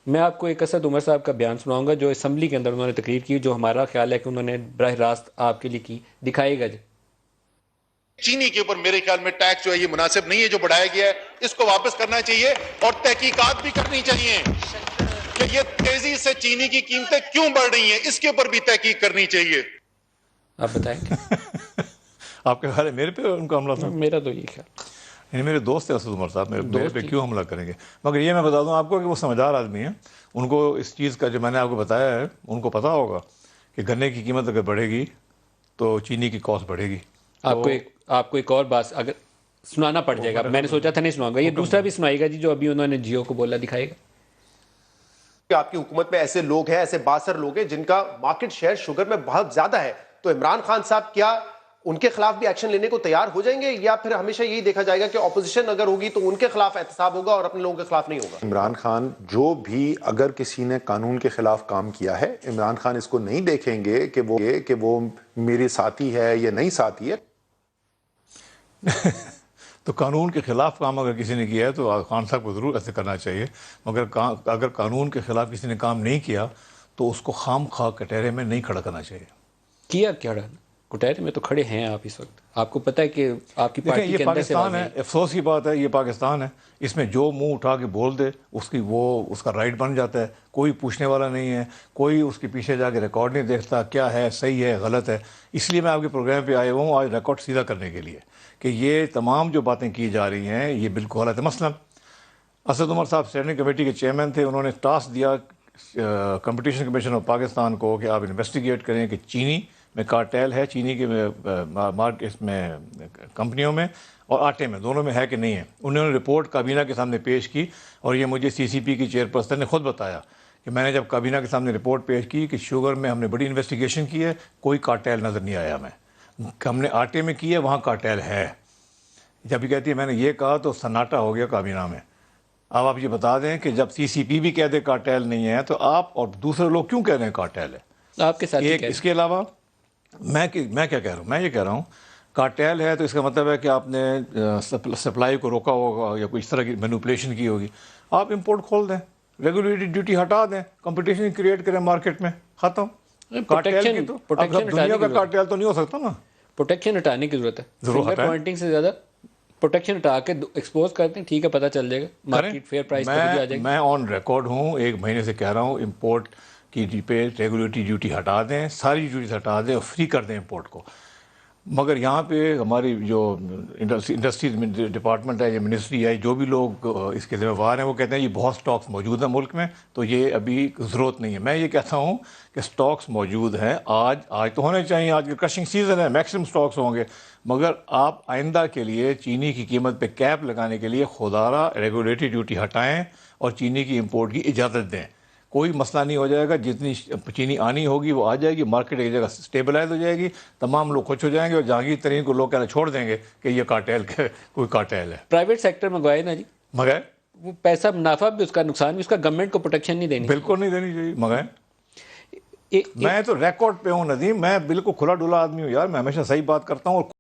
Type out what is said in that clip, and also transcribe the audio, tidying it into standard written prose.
میں آپ کو ایک اسد عمر صاحب کا بیان سناؤں گا جو اسمبلی کے اندر انہوں نے تقریر کی، جو ہمارا خیال ہے کہ انہوں نے براہ راست آپ کے لیے کی. دکھائیے گا جی. چینی کے اوپر میرے خیال میں ٹیکس جو ہے یہ مناسب نہیں ہے جو بڑھایا گیا ہے، اس کو واپس کرنا چاہیے اور تحقیقات بھی کرنی چاہیے کہ یہ تیزی سے چینی کی قیمتیں کیوں بڑھ رہی ہیں، اس کے اوپر بھی تحقیق کرنی چاہیے. آپ بتائیں گے؟ آپ کے خیال ہے میرے پہ ان کا حملہ تھا؟ میرا تو یہ خیال. یعنی میرے دوست ہیں اسد عمر صاحب، میرے دوست پہ ہی. کیوں حملہ کریں گے؟ مگر یہ میں بتا دوں آپ کو کہ وہ سمجھدار آدمی ہیں، ان کو اس چیز کا جو میں نے آپ کو بتایا ہے ان کو پتہ ہوگا کہ گنے کی قیمت اگر بڑھے گی تو چینی کی کاسٹ بڑھے گی. آپ کو ایک اور بات اگر سنانا پڑ جائے گا، میں نے سوچا تھا نہیں سناؤں گا، یہ دوسرا بھی سنائے گا جی جو ابھی انہوں نے جیو کو بولا. دکھائے گا. کہ آپ کی حکومت میں ایسے لوگ ہیں، ایسے باثر لوگ ہیں جن کا مارکیٹ شیئر شوگر میں بہت زیادہ ہے، تو عمران خان صاحب کیا ان کے خلاف بھی ایکشن لینے کو تیار ہو جائیں گے، یا پھر ہمیشہ یہی دیکھا جائے گا کہ اپوزیشن اگر ہوگی تو ان کے خلاف احتساب ہوگا اور اپنے لوگوں کے خلاف نہیں ہوگا؟ عمران خان جو بھی اگر کسی نے قانون کے خلاف کام کیا ہے، عمران خان اس کو نہیں دیکھیں گے کہ وہ میرے ساتھی ہے یا نہیں ساتھی ہے. تو قانون کے خلاف کام اگر کسی نے کیا ہے تو خان صاحب کو ضرور ایسے کرنا چاہیے، مگر اگر قانون کے خلاف کسی نے کام نہیں کیا تو اس کو خام خواہ کٹہرے میں نہیں کھڑا کرنا چاہیے. کیا کٹہرے میں تو کھڑے ہیں آپ اس وقت. آپ کو پتہ ہے کہ آپ کی پارٹی یہ کے اندر سے پاکستان ہے، افسوس کی بات ہے، یہ پاکستان ہے، اس میں جو منہ اٹھا کے بول دے اس کا رائٹ بن جاتا ہے، کوئی پوچھنے والا نہیں ہے، کوئی اس کے پیچھے جا کے ریکارڈ نہیں دیکھتا کیا ہے، صحیح ہے غلط ہے. اس لیے میں آپ کے پروگرام پہ آیا ہوں آج ریکارڈ سیدھا کرنے کے لیے کہ یہ تمام جو باتیں کی جا رہی ہیں یہ بالکل غلط ہے. مثلا اسد عمر صاحب اسٹینڈنگ کمیٹی کے چیئرمین تھے، انہوں نے ٹاسک دیا کمپٹیشن کمیشن آف پاکستان کو کہ آپ انویسٹیگیٹ کریں کہ چینی میں کارٹیل ہے، چینی کے مارکیٹ میں کمپنیوں میں اور آٹے میں، دونوں میں ہے کہ نہیں ہے. انہوں نے رپورٹ کابینہ کے سامنے پیش کی اور یہ مجھے سی سی پی کی چیئرپرسن نے خود بتایا کہ میں نے جب کابینہ کے سامنے رپورٹ پیش کی کہ شوگر میں ہم نے بڑی انویسٹیگیشن کی ہے، کوئی کارٹیل نظر نہیں آیا ہمیں، ہم نے آٹے میں کی ہے وہاں کارٹیل ہے. جب یہ کہتی ہے میں نے یہ کہا تو سناٹا ہو گیا کابینہ میں. اب آپ یہ بتا دیں کہ جب سی سی پی بھی کہہ دے کارٹیل نہیں ہے تو آپ اور دوسرے لوگ کیوں کہہ رہے ہیں کارٹیل ہے؟ آپ کے ساتھ ایک اس کے علاوہ میں کیا کہہ رہا ہوں، میں یہ کہہ رہا ہوں کارٹیل ہے تو اس کا مطلب ہے کہ آپ نے سپلائی کو روکا ہوگا یا کوئی اس طرح کی مینوپولیشن کی ہوگی. آپ امپورٹ کھول دیں، ریگولیٹری ڈیوٹی ہٹا دیں، کمپٹیشن کریٹ کریں مارکیٹ میں، ختم. کارٹیل کی تو اب دنیا کا کارٹیل تو نہیں ہو سکتا نا. پروٹیکشن ہٹانے کی ضرورت ہے، ضرور فنگر ہٹائیں. پوائنٹنگ سے زیادہ پروٹیکشن ہٹا کے ایکسپوز کرتے ہیں، ٹھیک ہے پتہ چل جائے گا، مارکیٹ فیئر پرائز پہ بھی آ جائے گا. میں آن ریکارڈ ہوں، ایک مہینے سے کہہ رہا ہوں امپورٹ کی پہ ریگولیٹری ڈیوٹی ہٹا دیں، ساری ڈیوٹیز ہٹا دیں اور فری کر دیں امپورٹ کو. مگر یہاں پہ ہماری جو انڈسٹریز ڈپارٹمنٹ ہے یا منسٹری ہے، جو بھی لوگ اس کے ذمہ دار ہیں وہ کہتے ہیں یہ بہت سٹاکس موجود ہیں ملک میں تو یہ ابھی ضرورت نہیں ہے. میں یہ کہتا ہوں کہ سٹاکس موجود ہیں، آج تو ہونے چاہیے، آج کا کرشنگ سیزن ہے، میکسیمم سٹاکس ہوں گے، مگر آپ آئندہ کے لیے چینی کی قیمت پہ کیپ لگانے کے لیے خودارا ریگولیٹری ڈیوٹی ہٹائیں اور چینی کی امپورٹ کی اجازت دیں. کوئی مسئلہ نہیں ہو جائے گا، جتنی چینی آنی ہوگی وہ آ جائے گی، مارکیٹ ایک جگہ اسٹیبلائز ہو جائے گی، تمام لوگ خوش ہو جائیں گے اور جہانگیر ترین کو لوگ کہنا چھوڑ دیں گے کہ یہ کارٹیل کوئی کارٹیل ہے. پرائیویٹ سیکٹر منگوائے نا جی، مگر وہ پیسہ منافع بھی اس کا نقصان بھی اس کا، گورنمنٹ کو پروٹیکشن نہیں دینی، بالکل نہیں دینی چاہیے. مگر میں تو ریکارڈ پہ ہوں ندیم، میں بالکل کھلا ڈلا آدمی ہوں یار، میں ہمیشہ صحیح بات کرتا ہوں اور